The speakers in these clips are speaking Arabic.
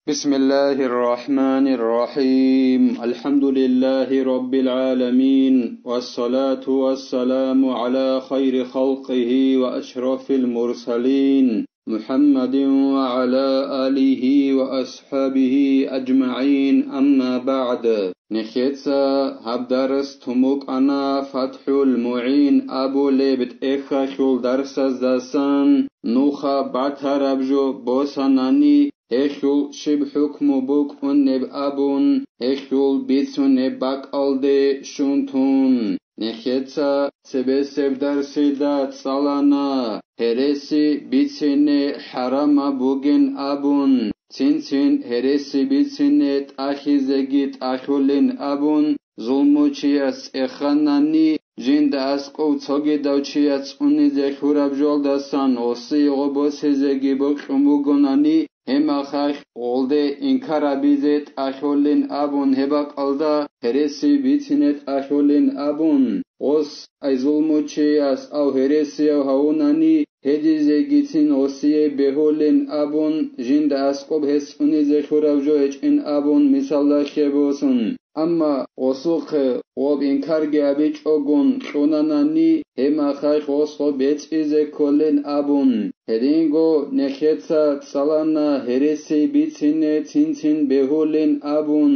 بسم الله الرحمن الرحيم الحمد لله رب العالمين والصلاة والسلام على خير خلقه وأشرف المرسلين محمد وعلى آله وأصحابه أجمعين أما بعد نخيتسا هبدرس تموك أنا فتح المعين أبو ليبت إخا خول درس الزاسان نوخا باترابجو بوساناني هشول شب حكم بوك ونب أبون هشول بيتسون نباك ألدي شونتون نخيتسا سبسب درسيدات صلانا هرسي بيتسيني حرام بوغن أبون سين هرسي بيتسيني تأخيزجيت أخولين أبون ظلموچياس إخاناني جند أسقو تسوغي دوچياس أونيزي خوراب جولداسان وسي غبوسيزجي بوكمبوغوناني هما خاخ olde inkarabizet aholin abun hebak alda heresi bitinet aholin abun os aizulmuchias au heresi au haunani hedize gitin osie beholin abun jinda askob hes unize khuravjo in abun misalla khebosun amma osuqe ob inkarge abich ogun khunanani hema khay khosqo bechize kolen abun heringo nekhetsa salana heresi bitine tintin beholin abun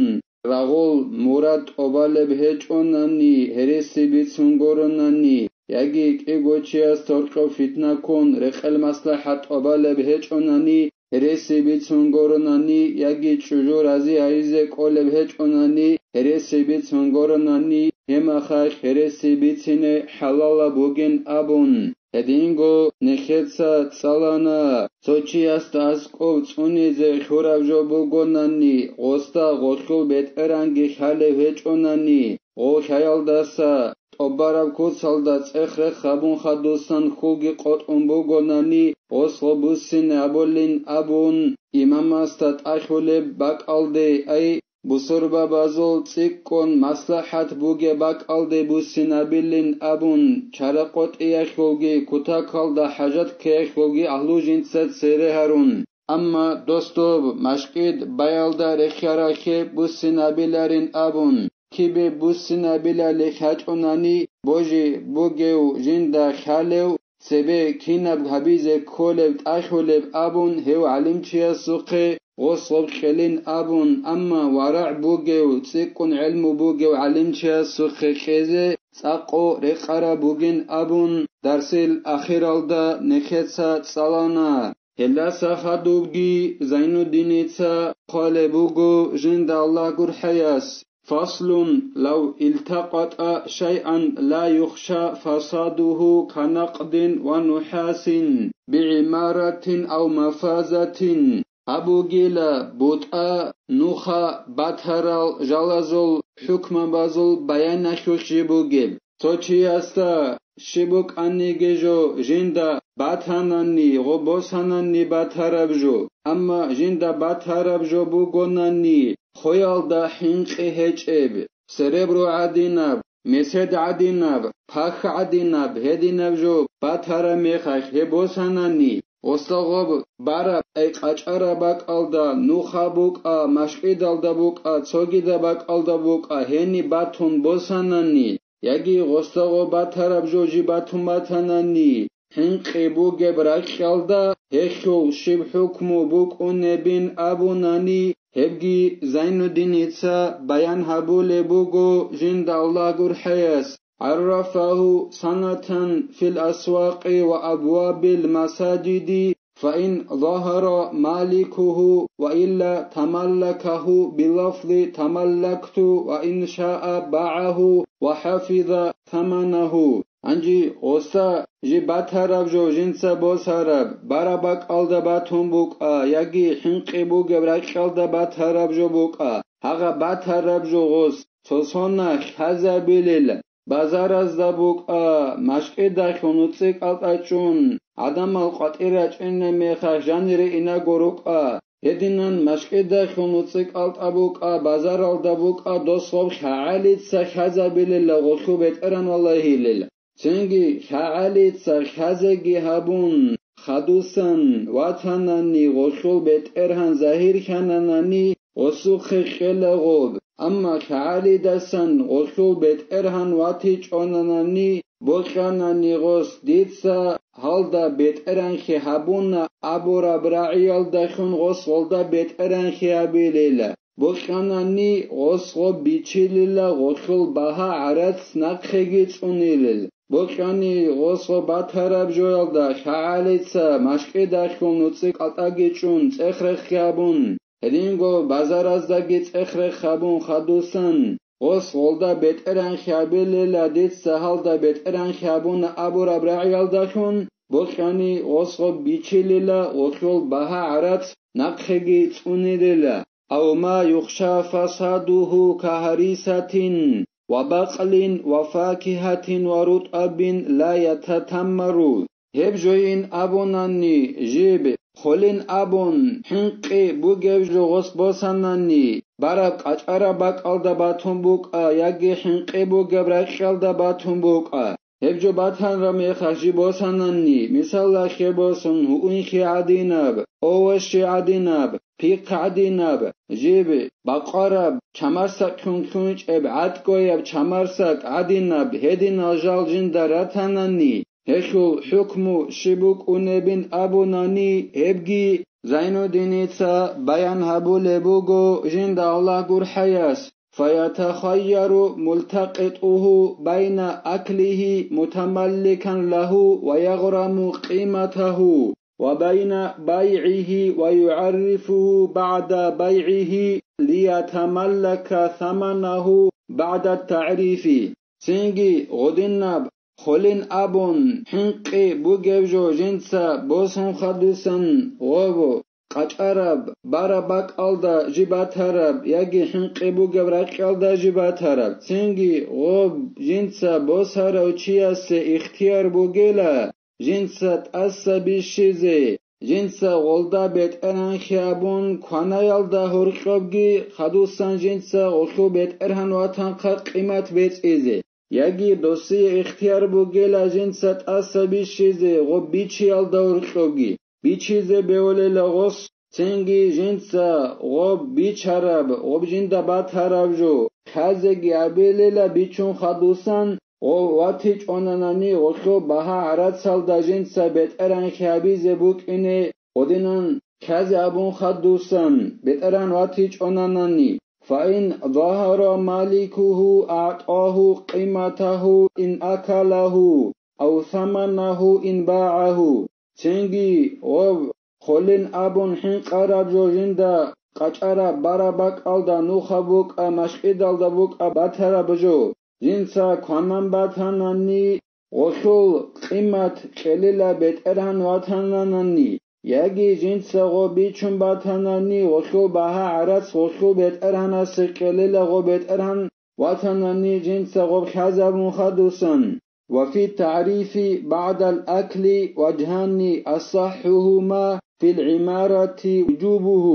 ragol murad obaleb hechonani heresi bitsungoronani yagi kegochias torqo fitna kon reqel maslahat obaleb hechonani heresi bitsungoronani yagi chujur azi aize koleb hechonani heresi bitsungoronani hema khay heresi bitine halala bogen abun Hedingo nekhetsa tsalana sochias taskov tsunize khuravjo bugonani osta gokhul beterangi khale vechonani o khayaldasa tobarav kutsalda tsekhre khabun khadusan khugi qotun bugonani oslobusin abolin abun imamastat akhule bakalde ay Busurba bazol tsikkon maslahat buge bak alde businabilin abun charaqot eyakholgi kutakalda hajat keyakholgi ahlujintsat sere harun amma dostov mashqid bayalda rekharakhe businabilarin abun kibe businabilale khachonani boji bugeu jinda khalev sebe kinab habize kolev takholev abun heu alimchiya suqe غصب خلين أبون أما ورع بوجو تسكن علم بوجو علمشا سخخيزة ساقو رقرا بوجين أبون درسل أخير الدا نخيتسا صلانا هلا سخدوبجي زين الدينيتسا قال بوجو جند الله قرحياس فصل لو التقط شيئا لا يخشى فساده كنقد ونحاس بعمارة أو مفازة أبو جيلا بوتا نوخا باتهرال جالازول حكم بازول بيانا شبوجيب توچياستا شبوك أني جيجو جندا باتهاناني غبوساناني باتهرابجو أما جندا باتهرابجو بوغوناني خويال دا حنقي هجئب سربرو عديناب مسد عديناب پاخ عديناب هديناب جو باتهرا ميخاخ هبوساناني Ostag'ob barab ay qach'ara bak'alda nuxa buk'a mashqidalda buk'a tsogida bak'alda buk'a heni batun bosanani yagi ostag'ob batarab joji batun batanani hinqi bugeb rak'alda hechul shib hukmu buk'unebin abunani hebgi Zainuddin itsa bayan habule bugo jinda Allah gurhayas عرفه سنة في الأسواق وأبواب المساجد فإن ظهر مالكه وإلا تملكه بلفظ تملكت وإن شاء باعه وحفظ ثمنه أنجي غستا جباتراب جو جنسا بوساراب بارابك ألدا باتون بوكا يجي حنقي بوغ براك ألدا باتراب جو بوكا هغا باتراب جو غس تصونا خزا بليل بازار از دبوک مشقی داخل نوتسیک آتاچون آدم القطیرچ این میخه جانیری اینا گروک هدینن مشقی داخل نوتسیک آت ابوک بازار آل دبوک دوستوب خالیت سخزا بیل لغوخو بیت ارن والله لیل چنگی خالیت سخزگی هبون خدوسن واتنانی غشول بیت ارهن زهیر کننانی غسوخ خلقوب اما کعالی دسن غشول بیت ارهن واتیچ اوننانی بوشانانی غس دیتسا halda bet erenki habuna abura bra'iyal dashun gosgolda bet erenki abilila boşanani gosgo biçilila gosul baha arats nakxegi tsunilil boşani gosgo batarab joyalda şaalitsa maşqi dashun utsi qatagechun tsexrekhabun ringo bazarazda getsexrekhabun khadusan غسولدا بیت ارن خیابیلی لادیت سهالدا بیت ارن خیابون ابو ربرعیال داشون بوشانی غسو بیچیلیلا غسول بها عرات نقخگی تونیلیلا او ما یخشا فسادوه کهریساتین و بقلین و فاکهاتین و رطبین لا یتتمرو هب جوین ابونانی جیب خولین ابون حنقی بوگیو جو غس بوسانانی برق اچارا باقالدا باتون بوقا یاگی حنقی بوگیو رخشالدا باتون بوقا هب جو باتان رمی خشی بوسانانی مثال خی بوسن هوین خی عدیناب اوشی عدیناب پیق عدیناب جیب باقارب چمرسک کنکنچ اب عدگویب چمرسک عدیناب هدین آجال جندراتانانی هشو حکمو شبوک اونبین ابونانی هبگی زینو دینیتسا بیان هبو لبوگو جند الله گر حیاس فیتخیر ملتقطه بین اکله متملکا له ویغرم قیمته وبين بيعه ويعرفه بعد بيعه ليتملك ثمنه بعد التعريف سنجي غدنب خولين أبون حنقي بوغيوجو جنسا بوسن خدوسن غوبو قچارب برابك ألدا جباترب يجي حنقي بوغيورك ألدا جباترب سنجي غوب جنسا بوسهر وچياس اختيار بوغيلا جنسات أسبي شيزي جنسا غولدا بيت ارهن خيابون كوانا يالدا هورقبگي خدوسان جنسا غوشو بيت ارهن واتن قيمت بيت إيزي يجي دوسي اختيار بوغيلا جنسات أسبي شيزي غوب بيچي يالدا هورقبگي بيچيزي بيولي لغوص تنگي جنسا غوب بيچارب غوب جندا باتارب جو خازگي عبيليلا بيچون خدوسان او واتیچ اونانانی غشو بها عرات سال داجین سبت اران خیابی زبوک اینه خودینان کازی ابون خدوسن بت اران واتیچ اونانانی فاین ظاهر مالکه اعطاه قیمته ان اکله او ثمنه ان باعه چنگی او خولین ابون حین قرب جوجیندا قچارا برابک آلدا نوخبوک مشقیدالدا بوک باترا بجو جنسا کنن باتنانی غشول قیمت خلیلا بیت ارهن واتنانی یکی جنسا غو بیچون باتنانی غشول بها عرص غشول بیت ارهن اس خلیلا غو بیت ارهن واتنانی جنسا غو خزبون خدوسن وفي التعريف بعد الأكل وجهان أصحهما في العمارة وجوبه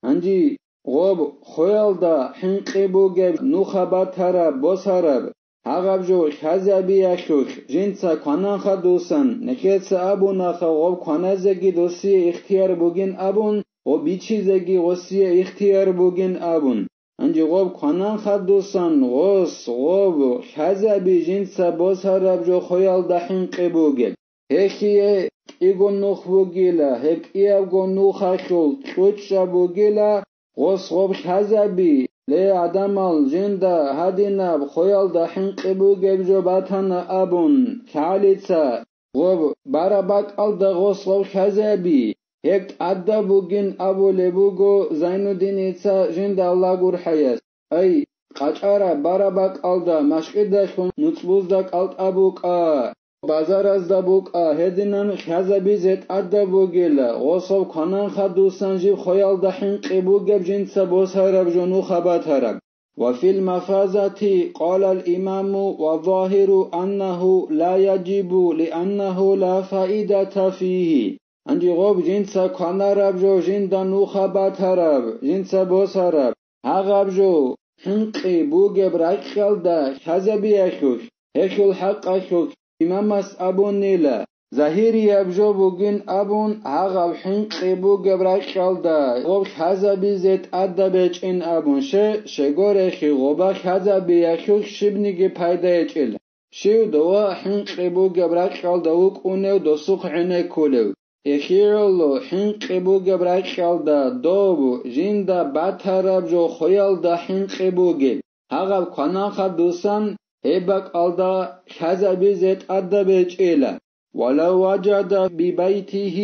انجي غوب خويلدا حنقي بوغب نوخباترا بوسرب هغب جو خزبي يشوش جنسا كونان خدوسن نكيتس ابونا غوب كونازگي دوسي اختيار بوگين ابون و بيچيزگي غوسي اختيار بوگين ابون انجي غوب كونان خدوسن غوس غوب خزبي جنسا بوسرب جو خويلدا حنقي بوگب هكيه ايگو نوخ بوگيلا هك ايگو نوخاشول چوچا بوگيلا غوس غوب خزبي لي عدمال جندا هديناب خويالدا حنقي بوگب جو باتانا ابون كاليتسا غوب برابك الدا غوس غوب خزبي هك عدا بوگين ابو لبوگو زينو دينيتسا جندا الله گر حياس اي قچارا برابك الدا مشقدشون نوتبوزدك الت ابوكا بازار از دبوک هدینن خزبی زد عدا بوگیلا غصب کنن خدوسن جیب خویال دحین قبوگب جنس بوس هرب جنو خبات هرب وفي المفازة قال الإمام والظاهر أنه لا يجب لأنه لا فائدة فيه انجي غوب جنس کنن رب جو جندا نو خبات هرب جنس بوس هرب هغب جو حنقي بوگب رکل ده خزبی اشوش هشول حق اشوش إمامس أبو نيلا زهيري أبجو بوغين أبون هاغب حنقبو قبرقلدا غوب خزابي زيت أدبيج إن أبون شغوريخي غوبا خزابي يخوخ شبنيگي پايدا يجل شيو دوا حنقبو قبرقلدا وقونيو دوسوخ عنه كولو إخيرولو حنقبو قبرقلدا دوبو جندا باتراب جو خويالدا حنقبوگي هاغب قناخا دوسان هباك ألدا خزابي زيت أدبيج إلا ولو وجد ببيته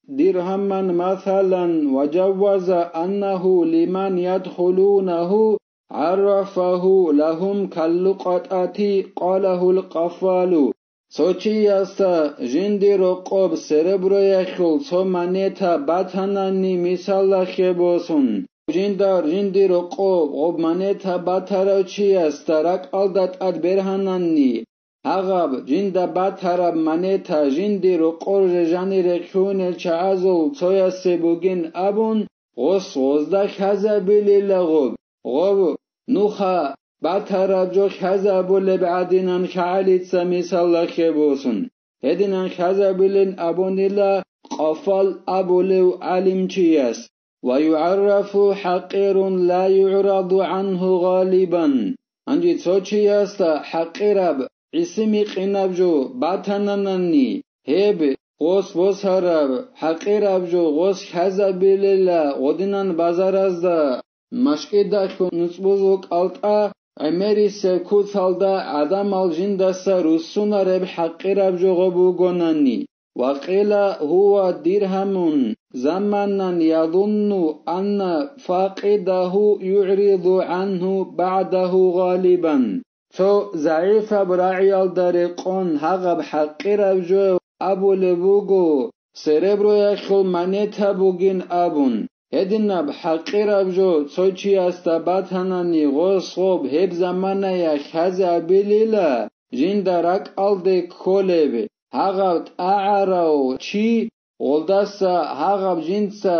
درهما مثلا وجوز أنه لمن يدخلونه عرفه لهم كاللقطة قاله القفال سوچياستا جندي رقوب سربرو يخل سومانيتا باتاناني مثال خبوسون جندي رقوب غب مانيتا باتارو چياستا رك ألدت أدبرهاناني هاغب جندا باتراب مانيتا جندي رقور جاني ركون الچعازل تويا سبوگين أبون غزدا خزابيلي لغوب غوب نوخا باتراب جو خزابول بعدينان خاليتسا مثال خبوسن هدينان خزابيلين أبونيلا قفال أبولو علم چياس ويعرف حقير لا يعرض عنه غالبا انجي توچياستا حقيراب اسمي قنابجو باتاناناني هب غوس بوسهراب حقيرابجو غوس خزابيللا غودينان بازارازدا مشكيداكو نصبوزوك ألتا عمري سكوتالدا عدم الجندسا رسونا رب حقيرابجو غبوغوناني وقيل هو درهم زمانا يظن أن فاقده يعرض عنه بعده غالبا تو ضعیف براعیال دارقون هغب حقیرب جو ابو لبوگو سربرو یخل منیتا بوگین ابون هدینب حقیرب جو چوچی استبات هنانی غوص خوب هب زمانه یک هز ابیلیلا جین درک آلده کولب هغب اعراو چی غلدسا هغب جینسا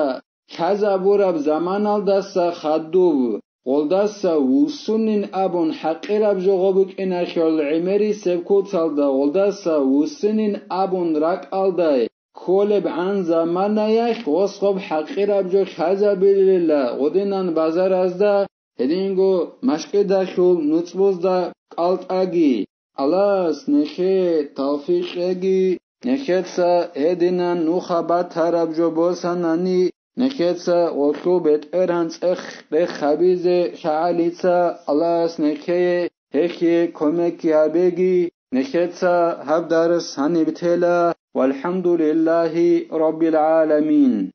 هز ابورب زمان آلدسا خدوب غلدسا وسنين أبون حقيرب جوغبك إنا خيال عمري سبكوت سالدا غلدسا وسنين أبون راك ألداي كولب عن زمان يخ وصخب حقيرب جو خزا بليلا غدينان بازار ازدا هدينگو مشكي داخل نوتبوز دا قلت اگي الاس نخي توفيق اگي نخيتسا هدينان نوخبات هرب جو بوساناني نخيتسا وكوبت ارانس اخ خبيزه شعاليتسا الاس نخي هكي كوميكي ابيگي نخيتسا هب دارس هني بتلا والحمد لله رب العالمين.